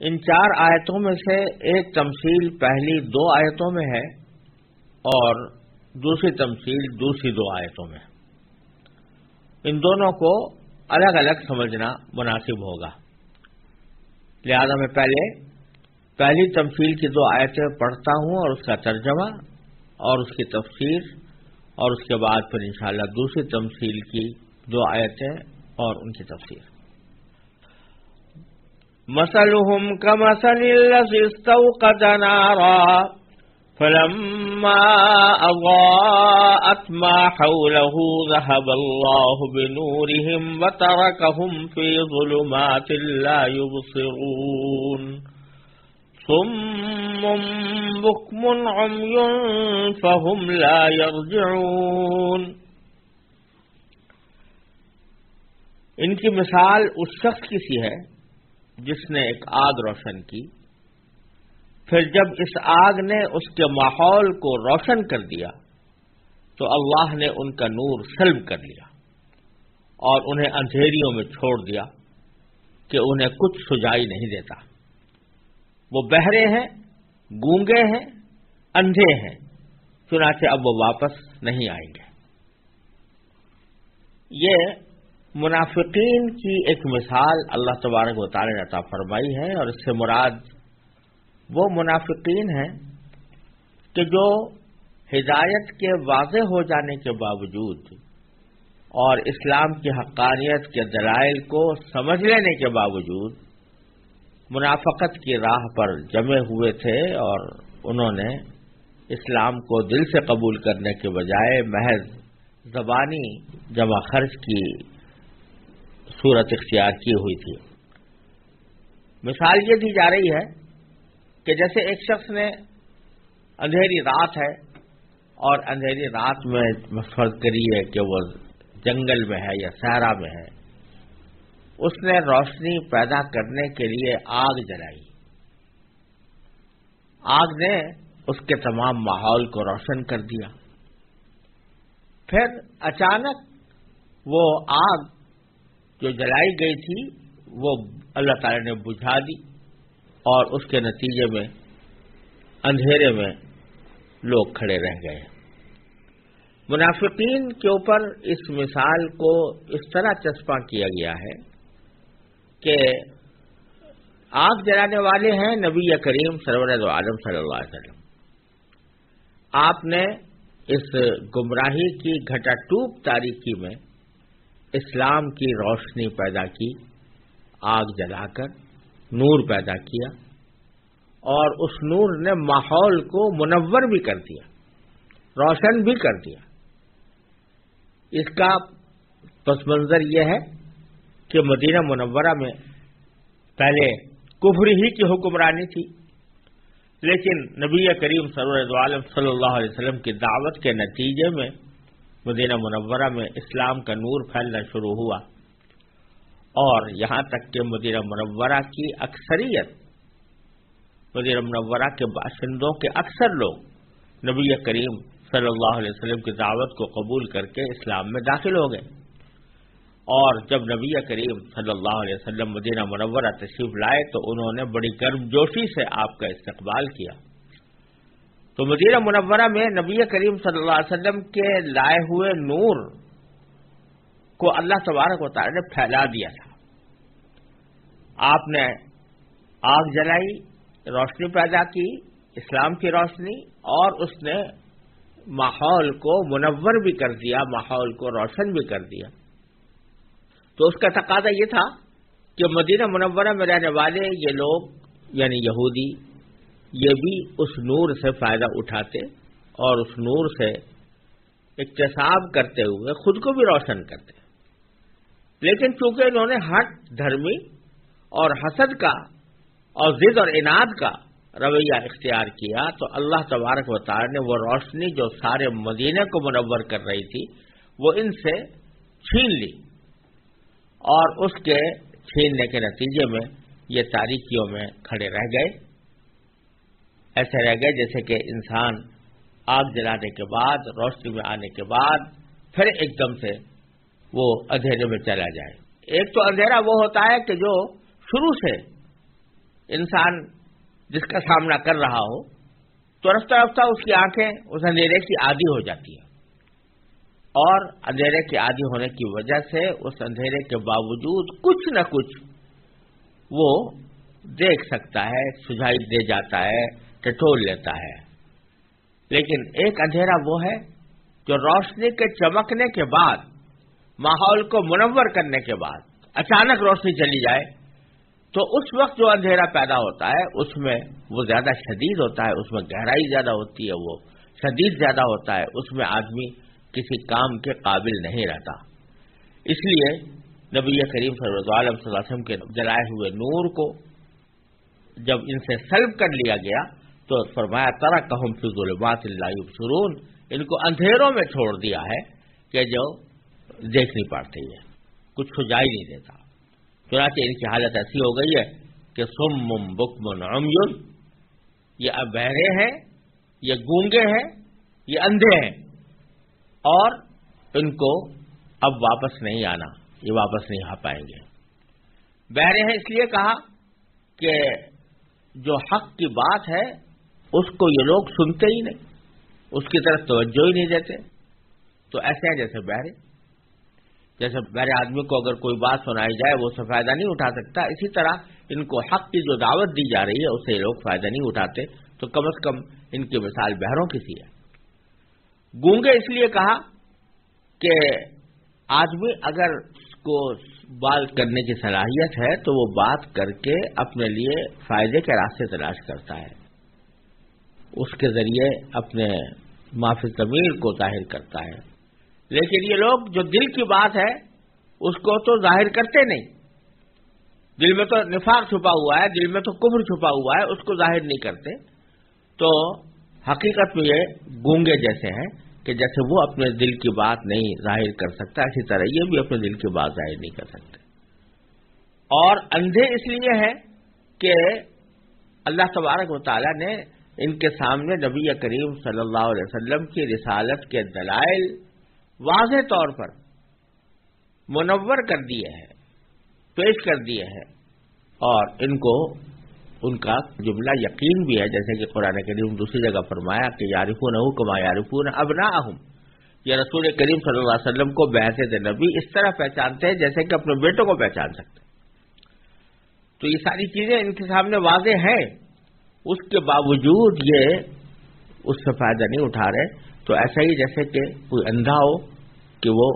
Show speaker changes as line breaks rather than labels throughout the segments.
ان 4 آیتوں میں سے ایک تمثیل پہلی 2 آیتوں میں ہے اور دوسری تمثیل دوسری 2 آیتوں میں. ان دونوں کو الگ الگ سمجھنا مناسب ہوگا. لہذا میں پہلی تمثیل کی 2 آیتیں پڑھتا ہوں اور اس کا ترجمہ اور اس کی تفسیر، اور اس کے بعد پھر انشاءاللہ دوسری تمثیل کی 2 آیتیں اور ان کی تفسیر. مثلهم كمثل الذي استوقد نارا فلما أضاءت ما حوله ذهب الله بنورهم وتركهم في ظلمات لا يبصرون صم بكم عمي فهم لا يرجعون. ان کی مثال اس شخص کی سی ہے جس نے ایک آگ روشن کی، پھر جب اس آگ نے اس کے ماحول کو روشن کر دیا تو اللہ نے ان کا نور سلب کر لیا اور انہیں اندھیریوں میں چھوڑ دیا کہ انہیں کچھ سجائی نہیں دیتا. وہ بہرے ہیں، گونگے ہیں، اندھے ہیں، چنانچہ اب وہ واپس نہیں آئیں گے. یہ منافقین کی ایک مثال اللہ تبارک و تعالی نے عطا فرمائی ہے، اور اس سے مراد وہ منافقین ہیں کہ جو ہدایت کے واضح ہو جانے کے باوجود اور اسلام کی حقانیت کے دلائل کو سمجھ لینے کے باوجود منافقت کی راہ پر جمے ہوئے تھے، اور انہوں نے اسلام کو دل سے قبول کرنے کے بجائے محض زبانی جمع خرچ کی صورت اختیار کی ہوئی تھی. مثال یہ دی جا رہی ہے کہ جیسے ایک شخص نے اندھیری رات ہے اور اندھیری رات میں فرض کری ہے کہ وہ جنگل میں ہے یا صحرا میں ہے، اس نے روشنی پیدا کرنے کے لیے آگ جلائی. آگ نے اس کے تمام ماحول کو روشن کر دیا. پھر اچانک وہ آگ جو جلائی گئی تھی وہ اللہ تعالی نے بجھا دی، اور اس کے نتیجے میں اندھیرے میں لوگ کھڑے رہ گئے. منافقین کے اوپر اس مثال کو اس طرح چسپاں کیا گیا ہے کہ آگ جلانے والے ہیں نبی کریم سرور دو عالم صلی اللہ علیہ وسلم. آپ نے اس گمراہی کی گھٹا ٹوپ تاریکی میں اسلام کی روشنی پیدا کی، آگ جلا کر نور پیدا کیا، اور اس نور نے ماحول کو منور بھی کر دیا، روشن بھی کر دیا. اس کا پس منظر یہ ہے کہ مدینہ منورہ میں پہلے کفر ہی کی حکمرانی تھی، لیکن نبی کریم سرور دو عالم صلی اللہ علیہ وسلم کی دعوت کے نتیجے میں مدینہ منورہ میں اسلام کا نور پھیلنا شروع ہوا، اور یہاں تک کہ مدینہ منورہ کی اکثریت، مدینہ منورہ کے باشندوں کے اکثر لوگ نبی کریم صلی اللہ علیہ وسلم کی دعوت کو قبول کر کے اسلام میں داخل ہو گئے. اور جب نبی کریم صلی اللہ علیہ وسلم مدینہ منورہ تشریف لائے تو انہوں نے بڑی گرم جوشی سے آپ کا استقبال کیا. تو مدینہ منورہ میں نبی کریم صلی اللہ علیہ وسلم کے لائے ہوئے نور کو اللہ تبارک و تعالی نے پھیلا دیا تھا. آپ نے آگ جلائی، روشنی پیدا کی، اسلام کی روشنی، اور اس نے ماحول کو منور بھی کر دیا، ماحول کو روشن بھی کر دیا. تو اس کا تقاضا یہ تھا کہ مدینہ منورہ میں رہنے والے یہ لوگ یعنی یہودی یہ بھی اس نور سے فائدہ اٹھاتے اور اس نور سے اکتساب کرتے ہوئے خود کو بھی روشن کرتے. لیکن چونکہ انہوں نے ہٹ دھرمی اور حسد کا اور ضد اور عناد کا رویہ اختیار کیا تو اللہ تبارک و تعالی نے وہ روشنی جو سارے مدینے کو منور کر رہی تھی وہ ان سے چھین لی، اور اس کے چھیننے کے نتیجے میں یہ تاریکیوں میں کھڑے رہ گئے. ایسے رہ گئے جیسے کہ انسان آگ جلانے کے بعد، روشنی میں آنے کے بعد پھر ایک دم سے وہ اندھیرے میں چلا جائے. ایک تو اندھیرا وہ ہوتا ہے کہ جو شروع سے انسان جس کا سامنا کر رہا ہو تو رفتہ رفتہ اس کی آنکھیں اس اندھیرے کی عادی ہو جاتی ہیں، اور اندھیرے کے عادی ہونے کی وجہ سے اس اندھیرے کے باوجود کچھ نہ کچھ وہ دیکھ سکتا ہے، سجھائی دے جاتا ہے، ٹٹول لیتا ہے۔ لیکن ایک اندھیرا وہ ہے جو روشنی کے چمکنے کے بعد، ماحول کو منور کرنے کے بعد اچانک روشنی چلی جائے تو اس وقت جو اندھیرا پیدا ہوتا ہے اس میں وہ زیادہ شدید ہوتا ہے، اس میں گہرائی زیادہ ہوتی ہے، وہ شدید زیادہ ہوتا ہے، اس میں آدمی کسی کام کے قابل نہیں رہتا۔ اس لیے نبی کریم صلی اللہ علیہ وسلم کے جلائے ہوئے نور کو جب ان سے سلب کر لیا گیا تو فرمایا ترکہم فی ظلمات لا یبصرون، ان کو اندھیروں میں چھوڑ دیا ہے کہ جو دیکھ نہیں پاتے ہیں، کچھ سجائی نہیں دیتا۔ چنانچہ ان کی حالت ایسی ہو گئی ہے کہ صم بکم عمی، یہ اب بہرے ہیں، یہ گونگے ہیں، یہ اندھے ہیں، اور ان کو اب واپس نہیں آنا، یہ واپس نہیں آ پائیں گے۔ بہرے ہیں اس لیے کہا کہ جو حق کی بات ہے اس کو یہ لوگ سنتے ہی نہیں، اس کی طرف توجہ ہی نہیں دیتے، تو ایسے ہیں جیسے بہرے، جیسے بہرے آدمی کو اگر کوئی بات سنائی جائے وہ اس سے فائدہ نہیں اٹھا سکتا، اسی طرح ان کو حق کی جو دعوت دی جا رہی ہے اس سے یہ لوگ فائدہ نہیں اٹھاتے، تو کم از کم ان کی مثال بہروں کی سی ہے۔ گونگے اس لیے کہا کہ آدمی اگر اس کو بات کرنے کی صلاحیت ہے تو وہ بات کر کے اپنے لیے فائدے کے راستے تلاش کرتا ہے، اس کے ذریعے اپنے معافی ضمیر کو ظاہر کرتا ہے، لیکن یہ لوگ جو دل کی بات ہے اس کو تو ظاہر کرتے نہیں، دل میں تو نفاق چھپا ہوا ہے، دل میں تو کفر چھپا ہوا ہے، اس کو ظاہر نہیں کرتے، تو حقیقت میں یہ گونگے جیسے ہیں کہ جیسے وہ اپنے دل کی بات نہیں ظاہر کر سکتا، اسی طرح یہ بھی اپنے دل کی بات ظاہر نہیں کر سکتے۔ اور اندھے اس لیے ہیں کہ اللہ تبارک و تعالیٰ نے ان کے سامنے نبی کریم صلی اللہ علیہ وسلم کی رسالت کے دلائل واضح طور پر منور کر دیے ہیں، پیش کر دیے ہیں، اور ان کو ان کا جملہ یقین بھی ہے، جیسے کہ قرآن کریم دوسری جگہ فرمایا کہ یعرفونہ کما یعرفون ابناءہم، یہ رسول کریم صلی اللہ علیہ وسلم کو بعثت نبی اس طرح پہچانتے ہیں جیسے کہ اپنے بیٹوں کو پہچان سکتے۔ تو یہ ساری چیزیں ان کے سامنے واضح ہیں، اس کے باوجود یہ اس سے فائدہ نہیں اٹھا رہے، تو ایسا ہی جیسے کہ کوئی اندھا ہو کہ وہ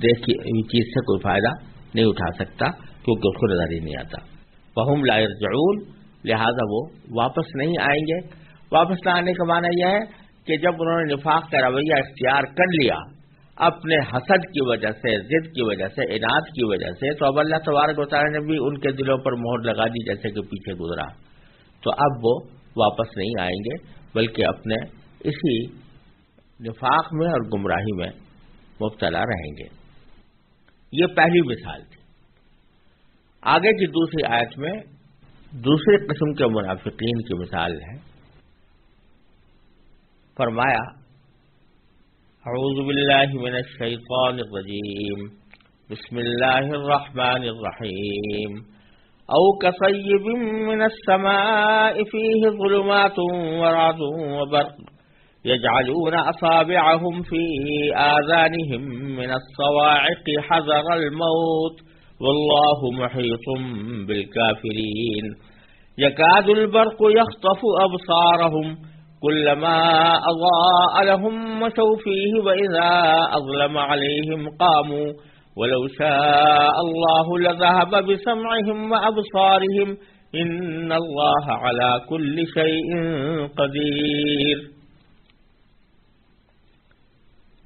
دیکھی چیز سے کوئی فائدہ نہیں اٹھا سکتا کیونکہ اس کو نظر ہی نہیں آتا۔ فہم لا یرجعون، لہذا وہ واپس نہیں آئیں گے۔ واپس نہ آنے کا معنی یہ ہے کہ جب انہوں نے نفاق کا رویہ اختیار کر لیا اپنے حسد کی وجہ سے، ضد کی وجہ سے، عناد کی وجہ سے، تو اب اللہ تبارک و تعالیٰ نے بھی ان کے دلوں پر مہر لگا دی جیسے کہ پیچھے گزرا، تو اب وہ واپس نہیں آئیں گے بلکہ اپنے اسی نفاق میں اور گمراہی میں مبتلا رہیں گے۔ یہ پہلی مثال تھی۔ آگے کی دوسری آیت میں دوسری قسم کے منافقین کی مثال ہے، فرمایا اعوذ باللہ من الشیطان الرجیم بسم اللہ الرحمن الرحیم او کصیب من السماء فیہ ظلمات ورعد وبرق يجعلون أصابعهم في آذانهم من الصواعق حذر الموت والله محيط بالكافرين يكاد البرق يخطف أبصارهم كلما أضاء لهم مشوا فيه وإذا أظلم عليهم قاموا ولو شاء الله لذهب بسمعهم وأبصارهم إن الله على كل شيء قدير۔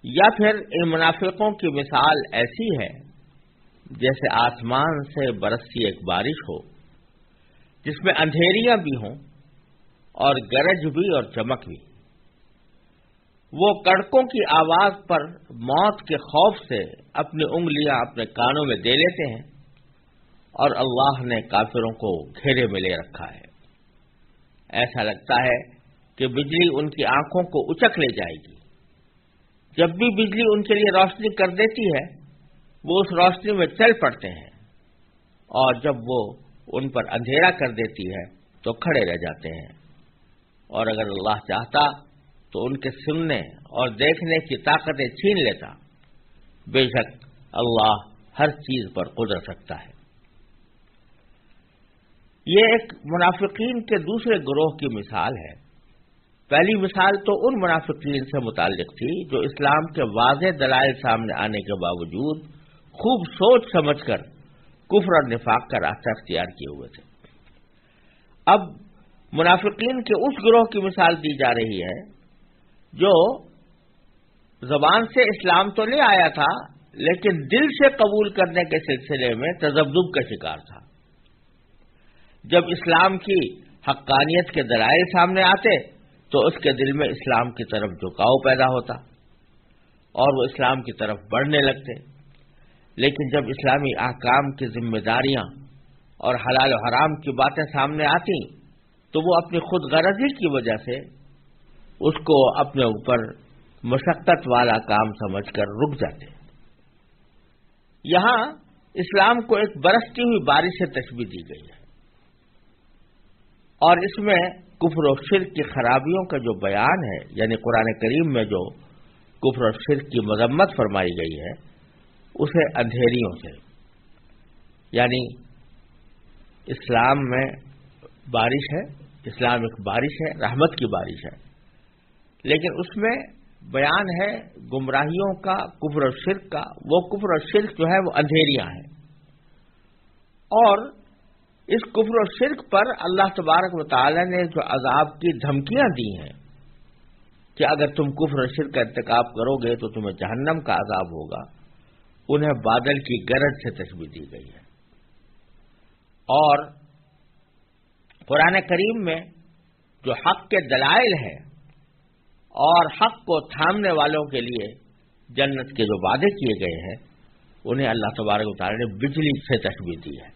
یا پھر ان منافقوں کی مثال ایسی ہے جیسے آسمان سے برستی ایک بارش ہو جس میں اندھیریاں بھی ہوں اور گرج بھی اور چمک بھی۔ وہ کڑکوں کی آواز پر موت کے خوف سے اپنی انگلیاں اپنے کانوں میں دے لیتے ہیں، اور اللہ نے کافروں کو گھیرے میں لے رکھا ہے۔ ایسا لگتا ہے کہ بجلی ان کی آنکھوں کو اچک لے جائے گی۔ جب بھی بجلی ان کے لیے روشنی کر دیتی ہے وہ اس روشنی میں چل پڑتے ہیں، اور جب وہ ان پر اندھیرا کر دیتی ہے تو کھڑے رہ جاتے ہیں، اور اگر اللہ چاہتا تو ان کے سننے اور دیکھنے کی طاقتیں چھین لیتا۔ بے شک اللہ ہر چیز پر قدرت رکھتا ہے۔ یہ ایک منافقین کے دوسرے گروہ کی مثال ہے۔ پہلی مثال تو ان منافقین سے متعلق تھی جو اسلام کے واضح دلائل سامنے آنے کے باوجود خوب سوچ سمجھ کر کفر اور نفاق کا راستہ اختیار کیے ہوئے تھے۔ اب منافقین کے اس گروہ کی مثال دی جا رہی ہے جو زبان سے اسلام تو لے آیا تھا لیکن دل سے قبول کرنے کے سلسلے میں تذبذب کا شکار تھا۔ جب اسلام کی حقانیت کے دلائل سامنے آتے تو اس کے دل میں اسلام کی طرف جھکاؤ پیدا ہوتا اور وہ اسلام کی طرف بڑھنے لگتے، لیکن جب اسلامی احکام کی ذمہ داریاں اور حلال و حرام کی باتیں سامنے آتی تو وہ اپنی خود غرضی کی وجہ سے اس کو اپنے اوپر مشقت والا کام سمجھ کر رک جاتے۔ یہاں اسلام کو ایک برستی ہوئی بارش سے تشبیہ دی گئی ہے، اور اس میں کفر و شرک کی خرابیوں کا جو بیان ہے، یعنی قرآن کریم میں جو کفر و شرک کی مذمت فرمائی گئی ہے اسے اندھیریوں سے، یعنی اسلام میں بارش ہے، اسلام ایک بارش ہے، رحمت کی بارش ہے، لیکن اس میں بیان ہے گمراہیوں کا، کفر و شرک کا۔ وہ کفر و شرک جو ہے وہ اندھیریاں ہیں، اور اس کفر و شرک پر اللہ تبارک و تعالی نے جو عذاب کی دھمکیاں دی ہیں کہ اگر تم کفر و شرک کا ارتکاب کرو گے تو تمہیں جہنم کا عذاب ہوگا، انہیں بادل کی گرج سے تشبیہ دی گئی ہے۔ اور قرآن کریم میں جو حق کے دلائل ہیں اور حق کو تھامنے والوں کے لیے جنت کے جو وعدے کیے گئے ہیں انہیں اللہ تبارک و تعالی نے بجلی سے تشبیہ دی ہے۔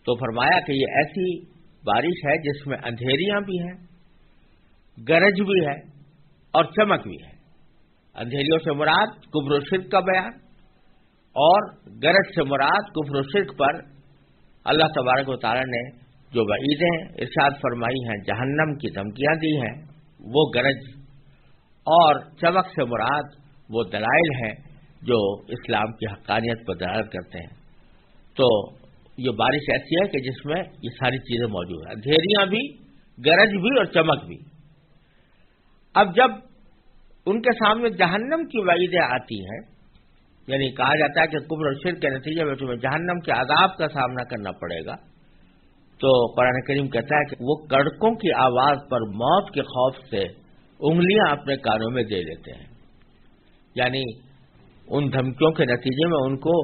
تو فرمایا کہ یہ ایسی بارش ہے جس میں اندھیریاں بھی ہیں، گرج بھی ہے اور چمک بھی ہے۔ اندھیریوں سے مراد کفر و شرک کا بیان، اور گرج سے مراد کفر و شرک پر اللہ تبارک و تعالی نے جو وعیدیں ارشاد فرمائی ہیں، جہنم کی دھمکیاں دی ہیں، وہ گرج، اور چمک سے مراد وہ دلائل ہیں جو اسلام کی حقانیت پر دلالت کرتے ہیں۔ تو یہ بارش ایسی ہے کہ جس میں یہ ساری چیزیں موجود ہیں، اندھیریاں بھی، گرج بھی اور چمک بھی۔ اب جب ان کے سامنے جہنم کی وعیدیں آتی ہیں، یعنی کہا جاتا ہے کہ کفر و شرک کے نتیجے میں تمہیں جہنم کے عذاب کا سامنا کرنا پڑے گا، تو قرآن کریم کہتا ہے کہ وہ کڑکوں کی آواز پر موت کے خوف سے انگلیاں اپنے کانوں میں دے لیتے ہیں، یعنی ان دھمکیوں کے نتیجے میں ان کو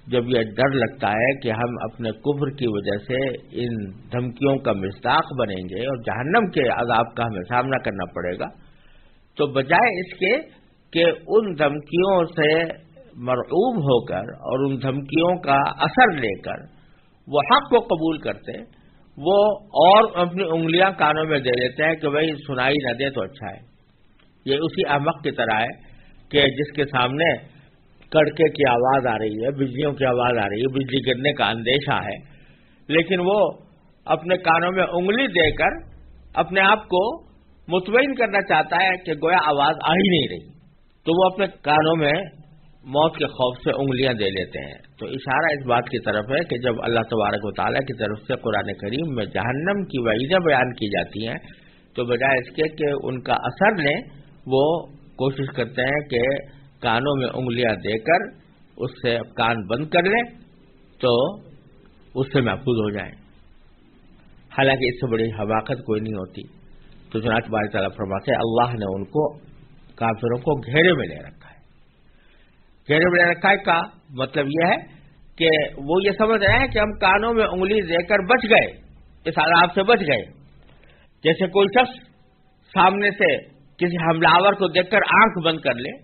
جب یہ ڈر لگتا ہے کہ ہم اپنے کفر کی وجہ سے ان دھمکیوں کا مصداق بنیں گے اور جہنم کے عذاب کا ہمیں سامنا کرنا پڑے گا، تو بجائے اس کے کہ ان دھمکیوں سے مرعوب ہو کر اور ان دھمکیوں کا اثر لے کر وہ حق کو قبول کرتے، وہ اور اپنی انگلیاں کانوں میں دے لیتے ہیں کہ بھائی سنائی نہ دے تو اچھا ہے۔ یہ اسی احمق کی طرح ہے کہ جس کے سامنے کڑکے کی آواز آ رہی ہے، بجلیوں کی آواز آ رہی ہے، بجلی گرنے کا اندیشہ ہے، لیکن وہ اپنے کانوں میں انگلی دے کر اپنے آپ کو مطمئن کرنا چاہتا ہے کہ گویا آواز آ ہی نہیں رہی، تو وہ اپنے کانوں میں موت کے خوف سے انگلیاں دے لیتے ہیں۔ تو اشارہ اس بات کی طرف ہے کہ جب اللہ تبارک و تعالیٰ کی طرف سے قرآن کریم میں جہنم کی وعیدیں بیان کی جاتی ہیں تو بجائے اس کے کہ ان کا اثر لیں، وہ کوشش کرتے ہیں کہ کانوں میں انگلیاں دے کر اس سے کان بند کر لیں تو اس سے محفوظ ہو جائیں، حالانکہ اس سے بڑی حماقت کوئی نہیں ہوتی۔ تو چنانچہ باری تعالیٰ فرماتے ہیں اللہ نے ان کو، کافروں کو گھیرے میں لے رکھا ہے۔ گھیرے میں لے رکھا ہے کا مطلب یہ ہے کہ وہ یہ سمجھ رہے ہیں کہ ہم کانوں میں انگلی دے کر بچ گئے، اس عذاب سے بچ گئے۔ جیسے کوئی شخص سامنے سے کسی حملہ آور کو دیکھ کر آنکھ بند کر لے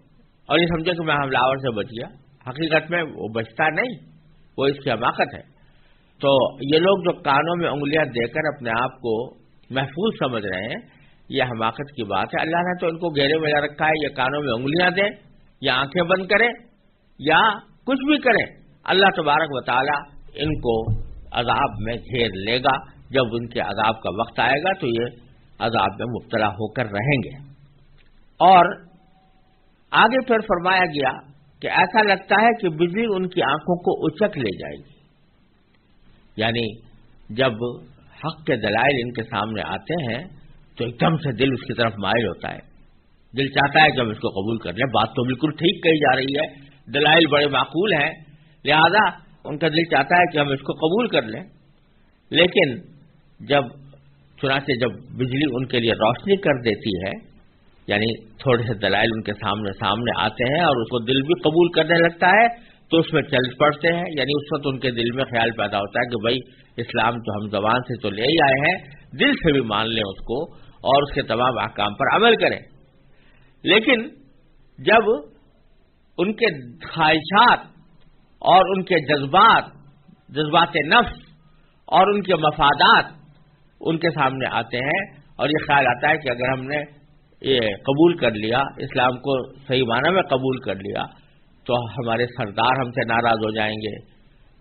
اور یہ سمجھے کہ میں حملہ آور سے بچ گیا، حقیقت میں وہ بچتا نہیں، وہ اس کی حماقت ہے۔ تو یہ لوگ جو کانوں میں انگلیاں دے کر اپنے آپ کو محفوظ سمجھ رہے ہیں، یہ حماقت کی بات ہے۔ اللہ نے تو ان کو گھیرے میں لے رکھا ہے، یہ کانوں میں انگلیاں دیں یا آنکھیں بند کریں یا کچھ بھی کریں، اللہ تبارک و تعالی ان کو عذاب میں گھیر لے گا. جب ان کے عذاب کا وقت آئے گا تو یہ عذاب میں مبتلا ہو کر رہیں گے. اور آگے پھر فرمایا گیا کہ ایسا لگتا ہے کہ بجلی ان کی آنکھوں کو اچک لے جائے گی. یعنی جب حق کے دلائل ان کے سامنے آتے ہیں تو ایک دم سے دل اس کی طرف مائل ہوتا ہے. دل چاہتا ہے کہ ہم اس کو قبول کر لیں. بات تو بالکل ٹھیک کہی جا رہی ہے, دلائل بڑے معقول ہیں, لہذا ان کا دل چاہتا ہے کہ ہم اس کو قبول کر لیں. لیکن چنانچہ جب بجلی ان کے لیے روشنی کر دیتی ہے, یعنی تھوڑے سے دلائل ان کے سامنے آتے ہیں اور اس کو دل بھی قبول کرنے لگتا ہے, تو اس میں چل پڑتے ہیں. یعنی اس وقت ان کے دل میں خیال پیدا ہوتا ہے کہ بھائی اسلام تو ہم زبان سے تو لے ہی آئے ہیں, دل سے بھی مان لیں اس کو اور اس کے تمام احکام پر عمل کریں. لیکن جب ان کے خواہشات اور ان کے جذبات نفس اور ان کے مفادات ان کے سامنے آتے ہیں اور یہ خیال آتا ہے کہ اگر ہم نے یہ قبول کر لیا, اسلام کو صحیح معنی میں قبول کر لیا, تو ہمارے سردار ہم سے ناراض ہو جائیں گے.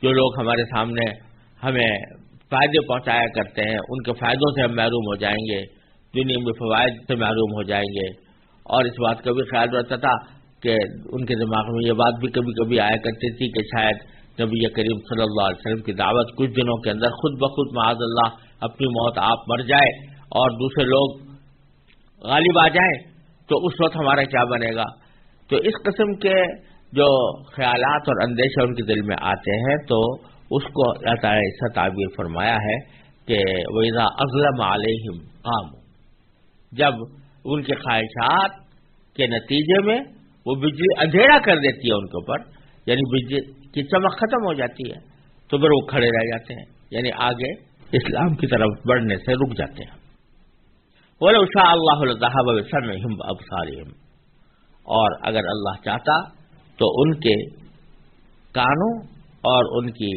جو لوگ ہمارے سامنے ہمیں فائدے پہنچایا کرتے ہیں ان کے فائدوں سے ہم محروم ہو جائیں گے, دنیا میں فوائد سے محروم ہو جائیں گے. اور اس بات کا بھی خیال رہتا تھا کہ ان کے دماغ میں یہ بات بھی کبھی کبھی آیا کرتی تھی کہ شاید نبی کریم صلی اللہ علیہ وسلم کی دعوت کچھ دنوں کے اندر خود بخود معاذ اللہ اپنی موت آپ مر جائے اور دوسرے لوگ غالب آ جائیں, تو اس وقت ہمارا کیا بنے گا. تو اس قسم کے جو خیالات اور اندیشے ان کے دل میں آتے ہیں تو اس کو اللہ تعالیٰ نے ایسا تعبیر فرمایا ہے کہ وَإِذَا أَظْلَمَ عَلَيْهِمْ قَامُوا, جب ان کے خواہشات کے نتیجے میں وہ بجلی اندھیرا کر دیتی ہے ان کے اوپر, یعنی بجلی کی چمک ختم ہو جاتی ہے, تو پھر وہ کھڑے رہ جاتے ہیں, یعنی آگے اسلام کی طرف بڑھنے سے رک جاتے ہیں. وَلَوْ شَاءَ اللَّهُ لَذَهَبَ بِسَمْعِهِمْ وَأَبْصَارِهِمْ, اور اگر اللہ چاہتا تو ان کے کانوں اور ان کی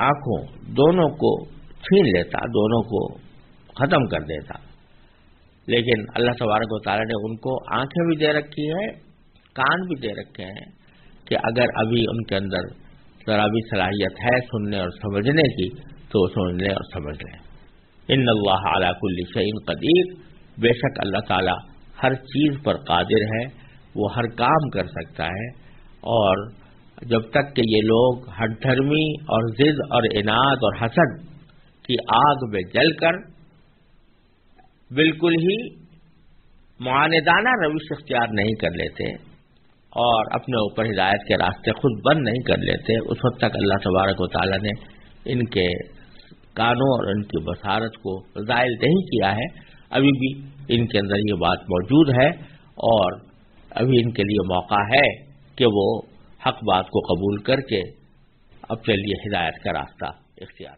آنکھوں دونوں کو چھین لیتا, دونوں کو ختم کر دیتا. لیکن اللہ تبارک و تعالیٰ نے ان کو آنکھیں بھی دے رکھی ہے, کان بھی دے رکھے ہیں کہ اگر ابھی ان کے اندر ذرا بھی صلاحیت ہے سننے اور سمجھنے کی تو سن لیں اور سمجھ لیں. ان اللہ علی کل شیء قدیر, بے شک اللہ تعالیٰ ہر چیز پر قادر ہے, وہ ہر کام کر سکتا ہے. اور جب تک کہ یہ لوگ ہٹ دھرمی اور ضد اور عناد اور حسد کی آگ میں جل کر بالکل ہی معاندانہ روش اختیار نہیں کر لیتے اور اپنے اوپر ہدایت کے راستے خود بند نہیں کر لیتے, اس وقت تک اللہ تبارک و تعالیٰ نے ان کے کانوں اور ان کی بصارت کو زائل نہیں کیا ہے. ابھی بھی ان کے اندر یہ بات موجود ہے اور ابھی ان کے لیے موقع ہے کہ وہ حق بات کو قبول کر کے اپنے لیے ہدایت کا راستہ اختیار